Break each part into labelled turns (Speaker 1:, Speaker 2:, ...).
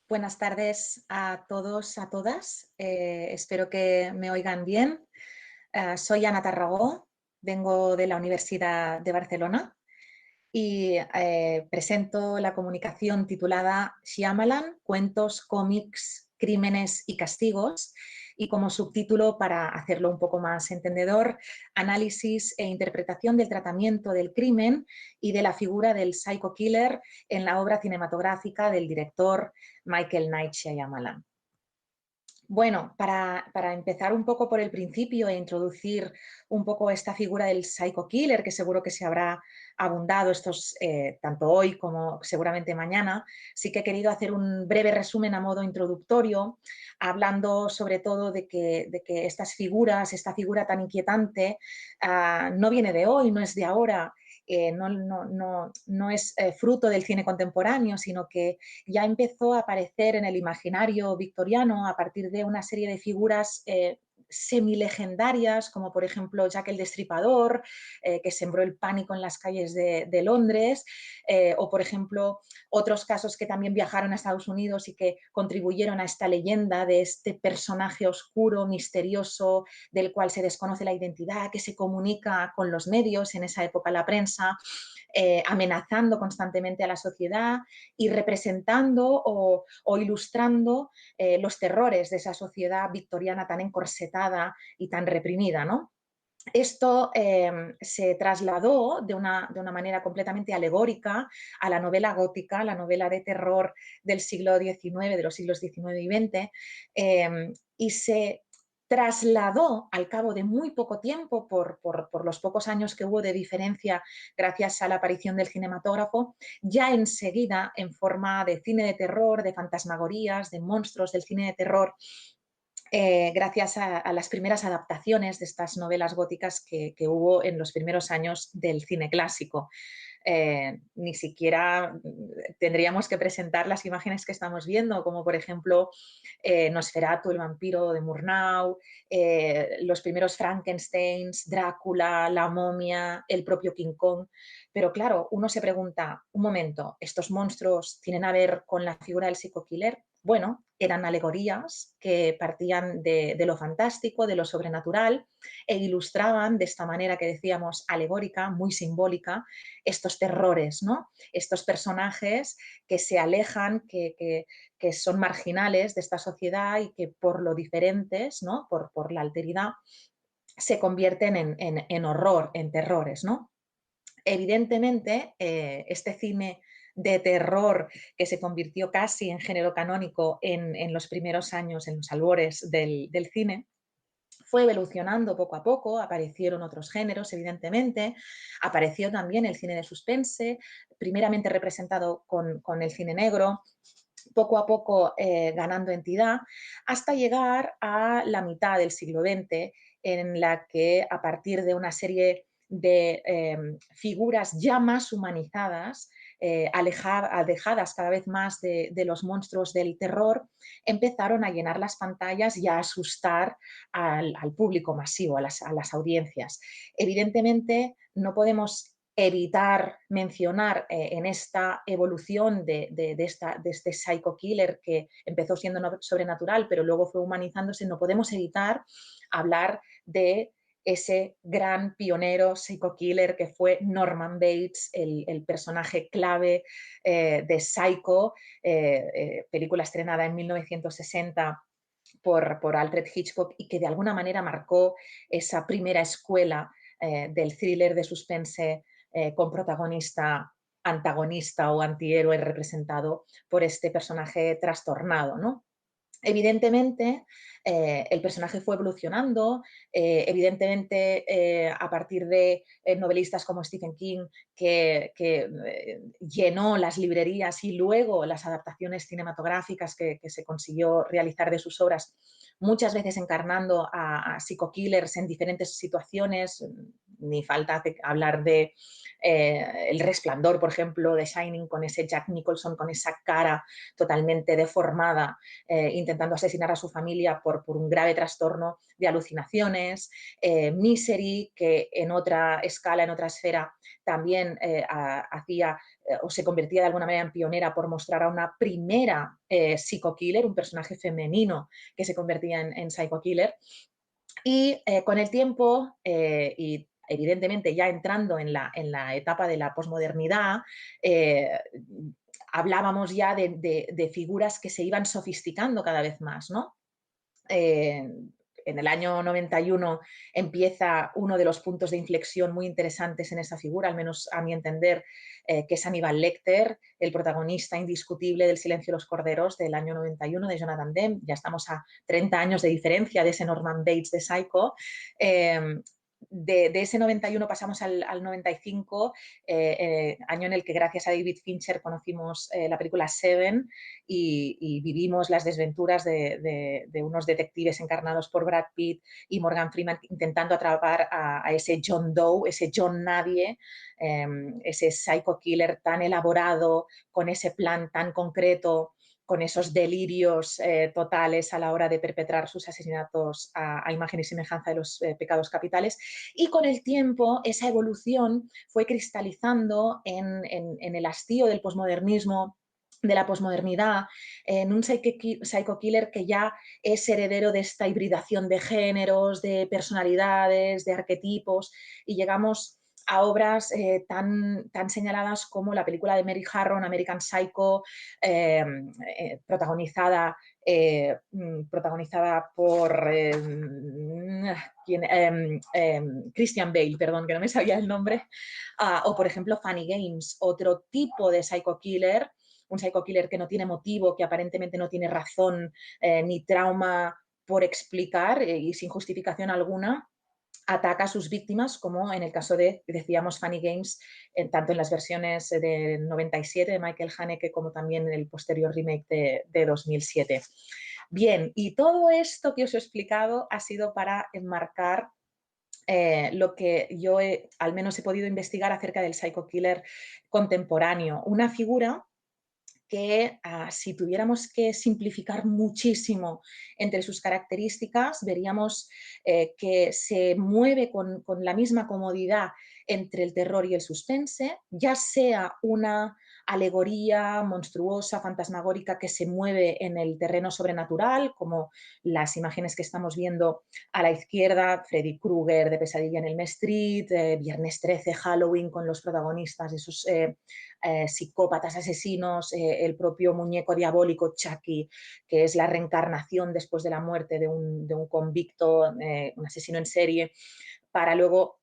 Speaker 1: Buenas tardes a todos, a todas. Espero que me oigan bien. Soy Ana Tarragó, vengo de la Universidad de Barcelona y presento la comunicación titulada Shyamalan, Cuentos, Cómics, Crímenes y Castigos, y como subtítulo, para hacerlo un poco más entendedor, análisis e interpretación del tratamiento del crimen y de la figura del psycho killer en la obra cinematográfica del director Michael Night Shyamalan. Bueno, para empezar un poco por el principio e introducir un poco esta figura del psycho killer, que seguro que se habrá abundado tanto hoy como seguramente mañana, sí que he querido hacer un breve resumen a modo introductorio, hablando sobre todo de que estas figuras, esta figura tan inquietante, no viene de hoy, no es de ahora, no es fruto del cine contemporáneo, sino que ya empezó a aparecer en el imaginario victoriano a partir de una serie de figuras semilegendarias, como por ejemplo Jack el Destripador, que sembró el pánico en las calles de Londres, o por ejemplo otros casos que también viajaron a Estados Unidos y que contribuyeron a esta leyenda de este personaje oscuro, misterioso, del cual se desconoce la identidad, que se comunica con los medios, en esa época la prensa, amenazando constantemente a la sociedad y representando o ilustrando los terrores de esa sociedad victoriana tan encorsetada y tan reprimida, ¿no? Esto se trasladó de una manera completamente alegórica a la novela gótica, la novela de terror del siglo XIX, de los siglos XIX y XX, y se trasladó al cabo de muy poco tiempo, por los pocos años que hubo de diferencia gracias a la aparición del cinematógrafo, ya enseguida en forma de cine de terror, de fantasmagorías, de monstruos del cine de terror, gracias a las primeras adaptaciones de estas novelas góticas que hubo en los primeros años del cine clásico. Ni siquiera tendríamos que presentar las imágenes que estamos viendo, como por ejemplo Nosferatu, el vampiro de Murnau, los primeros Frankensteins, Drácula, la momia, el propio King Kong. Pero claro, uno se pregunta, un momento, ¿estos monstruos tienen a ver con la figura del psycho killer? Bueno, eran alegorías que partían de lo fantástico, de lo sobrenatural, e ilustraban de esta manera que decíamos alegórica, muy simbólica, estos terrores, ¿no? Estos personajes que se alejan, que son marginales de esta sociedad y que por lo diferentes, ¿no? Por la alteridad, se convierten en horror, en terrores, ¿no? Evidentemente, este cine de terror que se convirtió casi en género canónico en los primeros años, en los albores del cine, fue evolucionando poco a poco, aparecieron otros géneros, evidentemente, apareció también el cine de suspense, primeramente representado con el cine negro, poco a poco ganando entidad, hasta llegar a la mitad del siglo XX, en la que a partir de una serie de figuras ya más humanizadas, alejadas cada vez más de los monstruos del terror, empezaron a llenar las pantallas y a asustar al público masivo, a las audiencias. Evidentemente, no podemos evitar mencionar en esta evolución de este psycho killer que empezó siendo sobrenatural, pero luego fue humanizándose, no podemos evitar hablar de ese gran pionero psycho killer que fue Norman Bates, el personaje clave de Psycho, película estrenada en 1960 por Alfred Hitchcock y que de alguna manera marcó esa primera escuela del thriller de suspense con protagonista antagonista o antihéroe representado por este personaje trastornado, ¿no? Evidentemente, el personaje fue evolucionando, evidentemente a partir de novelistas como Stephen King, que llenó las librerías y luego las adaptaciones cinematográficas que se consiguió realizar de sus obras, muchas veces encarnando a psico-killers en diferentes situaciones, ni falta hablar de El Resplandor, por ejemplo, de Shining, con ese Jack Nicholson, con esa cara totalmente deformada, intentando asesinar a su familia por un grave trastorno de alucinaciones. Misery, que en otra escala, en otra esfera, también hacía o se convertía de alguna manera en pionera por mostrar a una primera psycho-killer, un personaje femenino que se convertía en psycho-killer. Y con el tiempo, y evidentemente ya entrando en la etapa de la posmodernidad, hablábamos ya de figuras que se iban sofisticando cada vez más, ¿no? Eh, en el año 91 empieza uno de los puntos de inflexión muy interesantes en esa figura, al menos a mi entender, que es Aníbal Lecter, el protagonista indiscutible del Silencio de los Corderos del año 91 de Jonathan Demme. Ya estamos a 30 años de diferencia de ese Norman Bates de Psycho. De ese 91 pasamos al 95, año en el que gracias a David Fincher conocimos la película Seven y vivimos las desventuras de unos detectives encarnados por Brad Pitt y Morgan Freeman intentando atrapar a ese John Doe, ese John Nadie, ese psycho killer tan elaborado, con ese plan tan concreto, con esos delirios totales a la hora de perpetrar sus asesinatos a imagen y semejanza de los pecados capitales. Y con el tiempo esa evolución fue cristalizando en el hastío del posmodernismo, de la posmodernidad, en un psycho killer que ya es heredero de esta hibridación de géneros, de personalidades, de arquetipos, y llegamos a obras tan señaladas como la película de Mary Harron, American Psycho, eh, protagonizada por Christian Bale, perdón, que no me sabía el nombre, o por ejemplo Funny Games, otro tipo de psycho killer, un psycho killer que no tiene motivo, que aparentemente no tiene razón ni trauma por explicar y sin justificación alguna, ataca a sus víctimas, como en el caso de, decíamos, Funny Games, tanto en las versiones de 97 de Michael Haneke como también en el posterior remake de 2007. Bien, y todo esto que os he explicado ha sido para enmarcar lo que yo al menos he podido investigar acerca del psycho killer contemporáneo, una figura que si tuviéramos que simplificar muchísimo entre sus características, veríamos que se mueve con la misma comodidad entre el terror y el suspense, ya sea una alegoría monstruosa, fantasmagórica, que se mueve en el terreno sobrenatural, como las imágenes que estamos viendo a la izquierda, Freddy Krueger de Pesadilla en Elm Street, Viernes 13, Halloween, con los protagonistas, esos psicópatas asesinos, el propio muñeco diabólico Chucky, que es la reencarnación después de la muerte de un convicto, un asesino en serie, para luego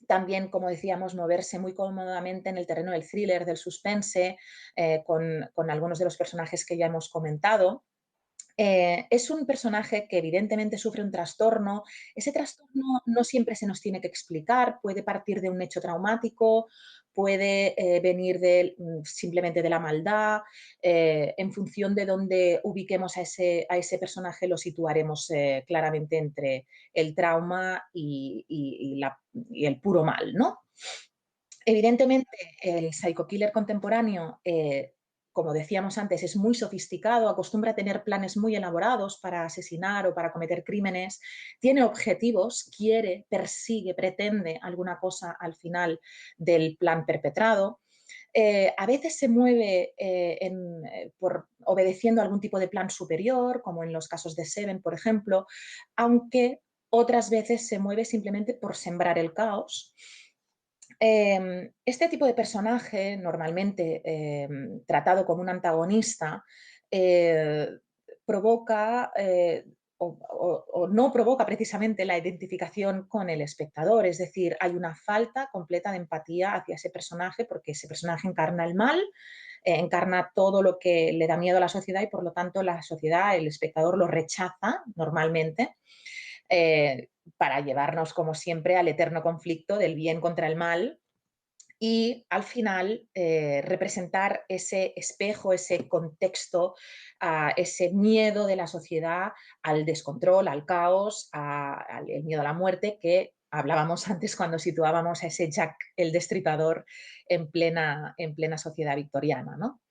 Speaker 1: también, como decíamos, moverse muy cómodamente en el terreno del thriller, del suspense, con algunos de los personajes que ya hemos comentado. Es un personaje que evidentemente sufre un trastorno. Ese trastorno no siempre se nos tiene que explicar, puede partir de un hecho traumático, puede venir simplemente de la maldad. En función de dónde ubiquemos a ese personaje, lo situaremos claramente entre el trauma y el puro mal, ¿no? Evidentemente, el psycho killer contemporáneo, como decíamos antes, es muy sofisticado, acostumbra a tener planes muy elaborados para asesinar o para cometer crímenes, tiene objetivos, quiere, persigue, pretende alguna cosa al final del plan perpetrado. A veces se mueve obedeciendo a algún tipo de plan superior, como en los casos de Seven, por ejemplo, aunque otras veces se mueve simplemente por sembrar el caos. Este tipo de personaje, normalmente tratado como un antagonista, eh, provoca o no provoca precisamente la identificación con el espectador, es decir, hay una falta completa de empatía hacia ese personaje porque ese personaje encarna el mal, encarna todo lo que le da miedo a la sociedad y por lo tanto la sociedad, el espectador lo rechaza normalmente. Para llevarnos, como siempre, al eterno conflicto del bien contra el mal y al final representar ese espejo, ese contexto, ese miedo de la sociedad al descontrol, al caos, al miedo a la muerte que hablábamos antes cuando situábamos a ese Jack el Destripador en plena sociedad victoriana, ¿no?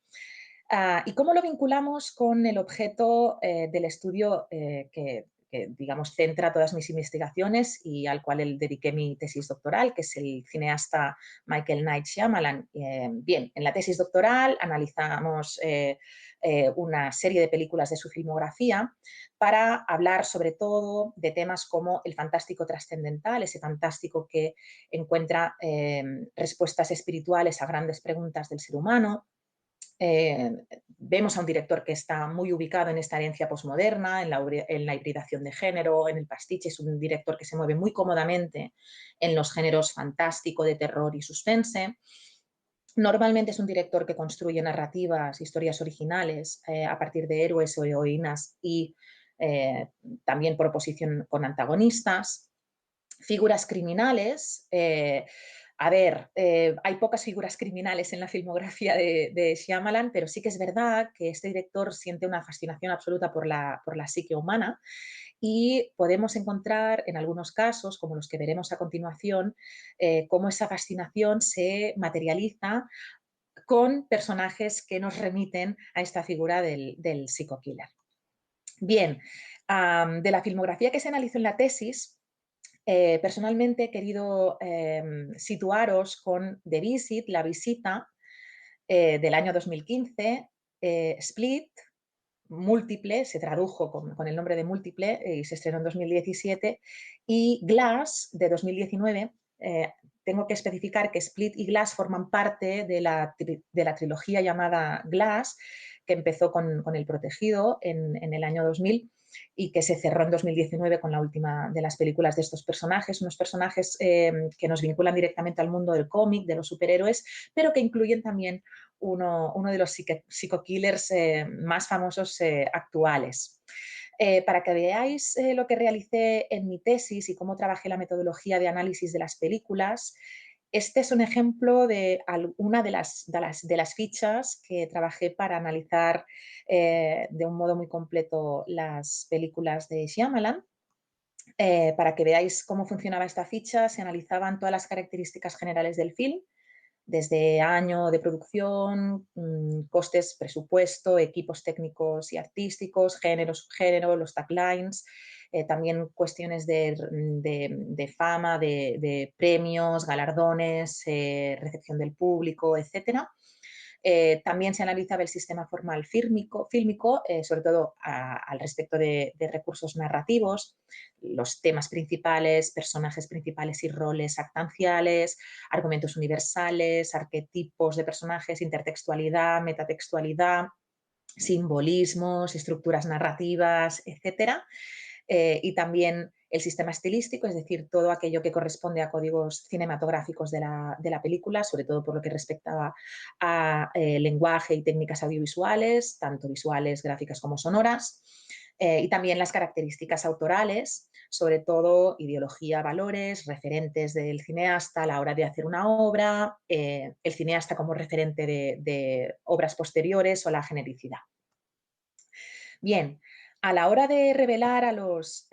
Speaker 1: ¿Y cómo lo vinculamos con el objeto del estudio que, digamos, centra todas mis investigaciones y al cual le dediqué mi tesis doctoral, que es el cineasta Michael Night Shyamalan? Bien, en la tesis doctoral analizamos una serie de películas de su filmografía para hablar sobre todo de temas como el fantástico trascendental, ese fantástico que encuentra respuestas espirituales a grandes preguntas del ser humano. Eh, Vemos a un director que está muy ubicado en esta herencia posmoderna, en la hibridación de género, en el pastiche. Es un director que se mueve muy cómodamente en los géneros fantástico, de terror y suspense. Normalmente es un director que construye narrativas, historias originales a partir de héroes o heroínas y también por oposición con antagonistas. Figuras criminales. Hay pocas figuras criminales en la filmografía de Shyamalan, pero sí que es verdad que este director siente una fascinación absoluta por la psique humana y podemos encontrar en algunos casos, como los que veremos a continuación, cómo esa fascinación se materializa con personajes que nos remiten a esta figura del psico-killer. Bien, de la filmografía que se analizó en la tesis, personalmente he querido situaros con The Visit, La Visita, del año 2015, Split, Múltiple, se tradujo con el nombre de Múltiple y se estrenó en 2017, y Glass, de 2019. Tengo que especificar que Split y Glass forman parte de la trilogía llamada Glass, que empezó con El Protegido en el año 2000 y que se cerró en 2019 con la última de las películas de estos personajes, unos personajes que nos vinculan directamente al mundo del cómic, de los superhéroes, pero que incluyen también uno de los psico-killers más famosos actuales. Para que veáis lo que realicé en mi tesis y cómo trabajé la metodología de análisis de las películas, este es un ejemplo de una de las fichas que trabajé para analizar de un modo muy completo las películas de Shyamalan. Para que veáis cómo funcionaba esta ficha, se analizaban todas las características generales del film, desde año de producción, costes, presupuesto, equipos técnicos y artísticos, género, subgénero, los taglines, también cuestiones de fama, de premios, galardones, recepción del público, etcétera. También se analizaba el sistema formal fílmico sobre todo al respecto de recursos narrativos, los temas principales, personajes principales y roles actanciales, argumentos universales, arquetipos de personajes, intertextualidad, metatextualidad, simbolismos, estructuras narrativas, etcétera. Y también el sistema estilístico, es decir, todo aquello que corresponde a códigos cinematográficos de la película, sobre todo por lo que respectaba a lenguaje y técnicas audiovisuales, tanto visuales, gráficas como sonoras, y también las características autorales, sobre todo ideología, valores, referentes del cineasta a la hora de hacer una obra, el cineasta como referente de obras posteriores o la genericidad. Bien, a la hora de revelar a los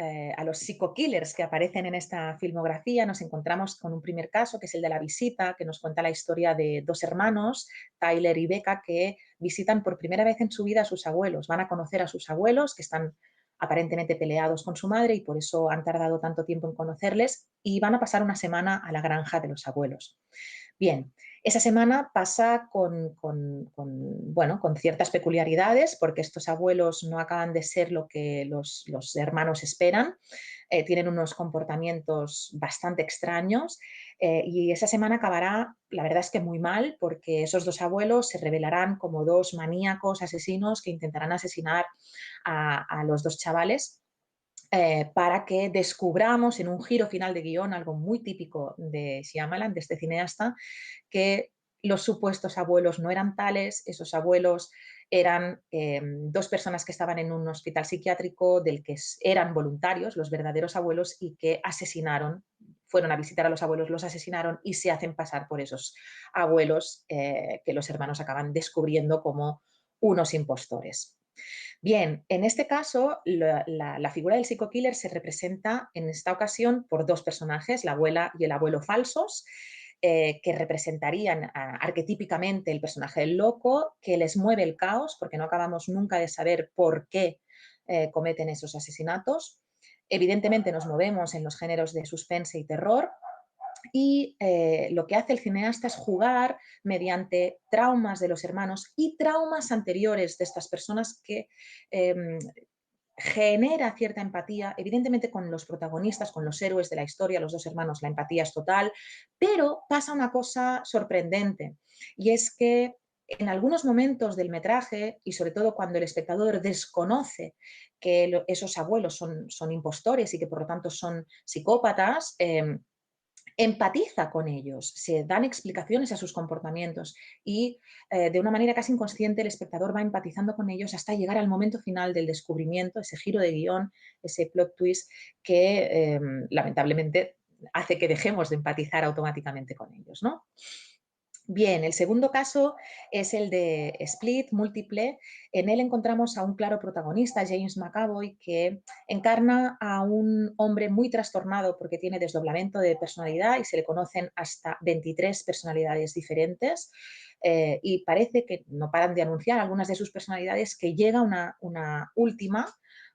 Speaker 1: psico-killers que aparecen en esta filmografía, nos encontramos con un primer caso, que es el de La Visita, que nos cuenta la historia de dos hermanos, Tyler y Becca, que visitan por primera vez en su vida a sus abuelos. Van a conocer a sus abuelos, que están aparentemente peleados con su madre y por eso han tardado tanto tiempo en conocerles, y van a pasar una semana a la granja de los abuelos. Bien, esa semana pasa bueno, con ciertas peculiaridades, porque estos abuelos no acaban de ser lo que los hermanos esperan, tienen unos comportamientos bastante extraños, y esa semana acabará, la verdad es que muy mal, porque esos dos abuelos se revelarán como dos maníacos asesinos que intentarán asesinar a los dos chavales, para que descubramos en un giro final de guión, algo muy típico de Shyamalan, de este cineasta, que los supuestos abuelos no eran tales, esos abuelos eran dos personas que estaban en un hospital psiquiátrico del que eran voluntarios, los verdaderos abuelos, y que asesinaron, fueron a visitar a los abuelos, los asesinaron y se hacen pasar por esos abuelos que los hermanos acaban descubriendo como unos impostores. Bien, en este caso, la figura del psico-killer se representa en esta ocasión por dos personajes, la abuela y el abuelo falsos, que representarían arquetípicamente el personaje del loco, que les mueve el caos, porque no acabamos nunca de saber por qué cometen esos asesinatos. Evidentemente nos movemos en los géneros de suspense y terror, y lo que hace el cineasta es jugar mediante traumas de los hermanos y traumas anteriores de estas personas que eh, genera cierta empatía, evidentemente con los protagonistas, con los héroes de la historia, los dos hermanos, la empatía es total, pero pasa una cosa sorprendente, y es que en algunos momentos del metraje, y sobre todo cuando el espectador desconoce que esos abuelos son impostores y que por lo tanto son psicópatas, empatiza con ellos, se dan explicaciones a sus comportamientos y de una manera casi inconsciente el espectador va empatizando con ellos hasta llegar al momento final del descubrimiento, ese giro de guión, ese plot twist que lamentablemente hace que dejemos de empatizar automáticamente con ellos, ¿no? Bien, el segundo caso es el de Split, Múltiple. En él encontramos a un claro protagonista, James McAvoy, que encarna a un hombre muy trastornado porque tiene desdoblamiento de personalidad y se le conocen hasta 23 personalidades diferentes. Y parece que no paran de anunciar algunas de sus personalidades, que llega una última,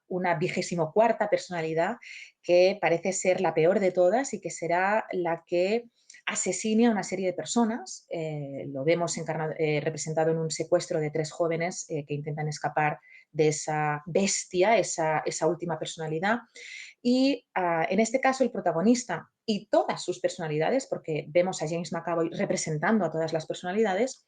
Speaker 1: una 24ª personalidad, que parece ser la peor de todas y que será la que asesine a una serie de personas. Lo vemos representado en un secuestro de 3 jóvenes que intentan escapar de esa bestia, esa última personalidad. Y en este caso el protagonista y todas sus personalidades, porque vemos a James McAvoy representando a todas las personalidades,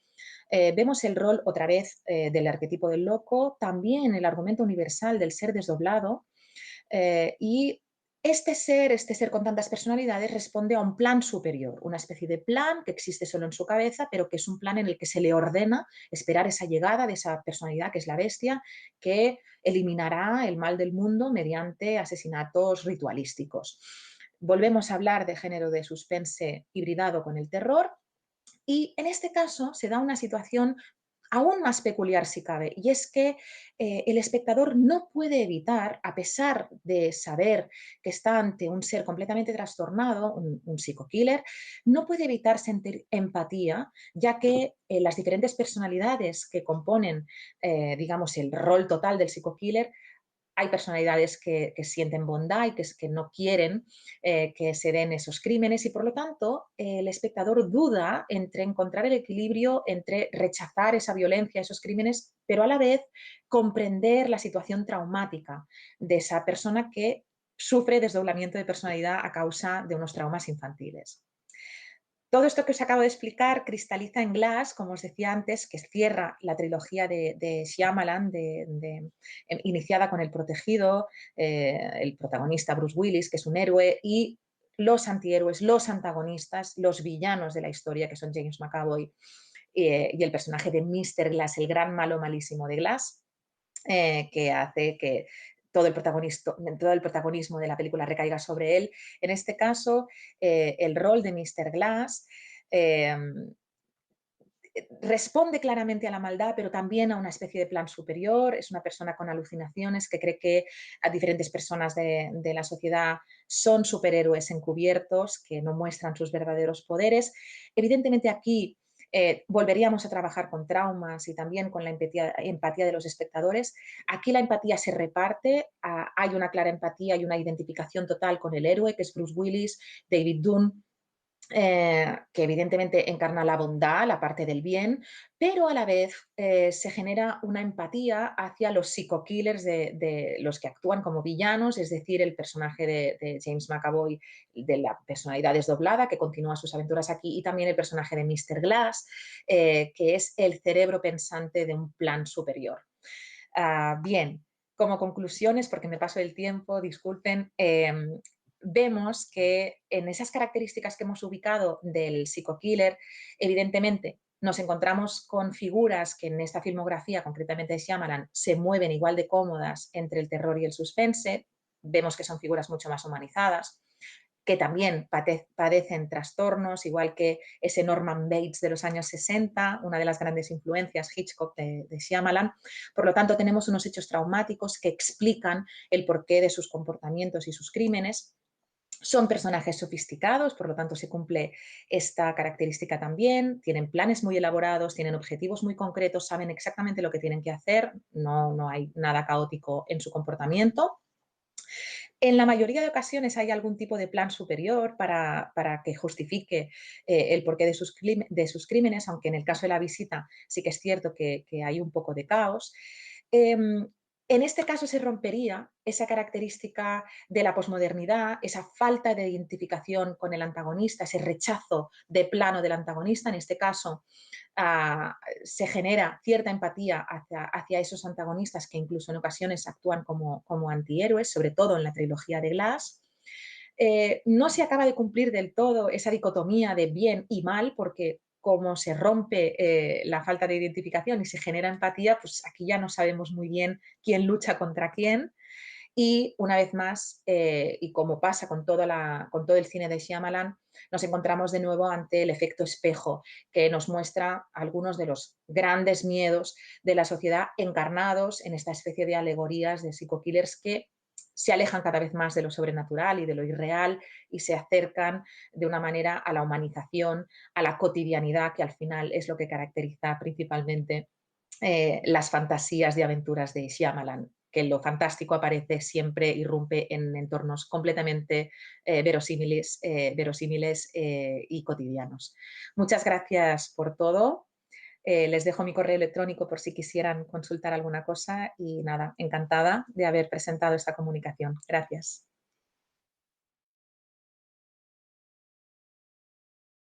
Speaker 1: vemos el rol otra vez del arquetipo del loco, también el argumento universal del ser desdoblado, y este ser con tantas personalidades responde a un plan superior, una especie de plan que existe solo en su cabeza, pero que es un plan en el que se le ordena esperar esa llegada de esa personalidad que es la bestia, que eliminará el mal del mundo mediante asesinatos ritualísticos. Volvemos a hablar de género de suspense hibridado con el terror, y en este caso se da una situación aún más peculiar si cabe, y es que el espectador no puede evitar, a pesar de saber que está ante un ser completamente trastornado, un psico-killer, no puede evitar sentir empatía, ya que las diferentes personalidades que componen, digamos, el rol total del psico-killer, hay personalidades que sienten bondad y que no quieren que se den esos crímenes, y por lo tanto el espectador duda entre encontrar el equilibrio entre rechazar esa violencia, esos crímenes, pero a la vez comprender la situación traumática de esa persona que sufre desdoblamiento de personalidad a causa de unos traumas infantiles. Todo esto que os acabo de explicar cristaliza en Glass, como os decía antes, que cierra la trilogía de Shyamalan, iniciada con El Protegido, el protagonista Bruce Willis, que es un héroe, y los antihéroes, los antagonistas, los villanos de la historia, que son James McAvoy y el personaje de Mr. Glass, el gran malo malísimo de Glass, que hace que todo el protagonismo de la película recaiga sobre él. En este caso, el rol de Mr. Glass eh, responde claramente a la maldad, pero también a una especie de plan superior. Es una persona con alucinaciones que cree que a diferentes personas de la sociedad son superhéroes encubiertos, que no muestran sus verdaderos poderes. Evidentemente aquí volveríamos a trabajar con traumas y también con la empatía de los espectadores. Aquí la empatía se reparte, hay una clara empatía y una identificación total con el héroe, que es Bruce Willis, David Dunn, que evidentemente encarna la bondad, la parte del bien, pero a la vez se genera una empatía hacia los psico-killers de los que actúan como villanos, es decir, el personaje de James McAvoy, de la personalidad desdoblada, que continúa sus aventuras aquí, y también el personaje de Mr. Glass, que es el cerebro pensante de un plan superior. Bien, como conclusiones, porque me paso el tiempo, disculpen, vemos que en esas características que hemos ubicado del psico-killer, evidentemente nos encontramos con figuras que en esta filmografía, concretamente de Shyamalan, se mueven igual de cómodas entre el terror y el suspense. Vemos que son figuras mucho más humanizadas. que también padecen trastornos, igual que ese Norman Bates de los años 60, una de las grandes influencias, Hitchcock de Shyamalan. Por lo tanto, tenemos unos hechos traumáticos que explican el porqué de sus comportamientos y sus crímenes. Son personajes sofisticados, por lo tanto se cumple esta característica también, tienen planes muy elaborados, tienen objetivos muy concretos, saben exactamente lo que tienen que hacer, no hay nada caótico en su comportamiento. En la mayoría de ocasiones hay algún tipo de plan superior para que justifique el porqué de sus crímenes, aunque en el caso de la visita sí que es cierto que hay un poco de caos. Em, en este caso se rompería esa característica de la posmodernidad, esa falta de identificación con el antagonista, ese rechazo de plano del antagonista. En este caso, se genera cierta empatía hacia esos antagonistas que incluso en ocasiones actúan como antihéroes, sobre todo en la trilogía de Glass. No se acaba de cumplir del todo esa dicotomía de bien y mal, porque como se rompe la falta de identificación y se genera empatía, pues aquí ya no sabemos muy bien quién lucha contra quién. Y una vez más, y como pasa con todo el cine de Shyamalan, nos encontramos de nuevo ante el efecto espejo, que nos muestra algunos de los grandes miedos de la sociedad encarnados en esta especie de alegorías de psico-killers que se alejan cada vez más de lo sobrenatural y de lo irreal y se acercan de una manera a la humanización, a la cotidianidad, que al final es lo que caracteriza principalmente las fantasías de aventuras de Shyamalan, que lo fantástico aparece siempre, irrumpe en entornos completamente verosímiles y cotidianos. Muchas gracias por todo. Les dejo mi correo electrónico por si quisieran consultar alguna cosa y nada, encantada de haber presentado esta comunicación. Gracias.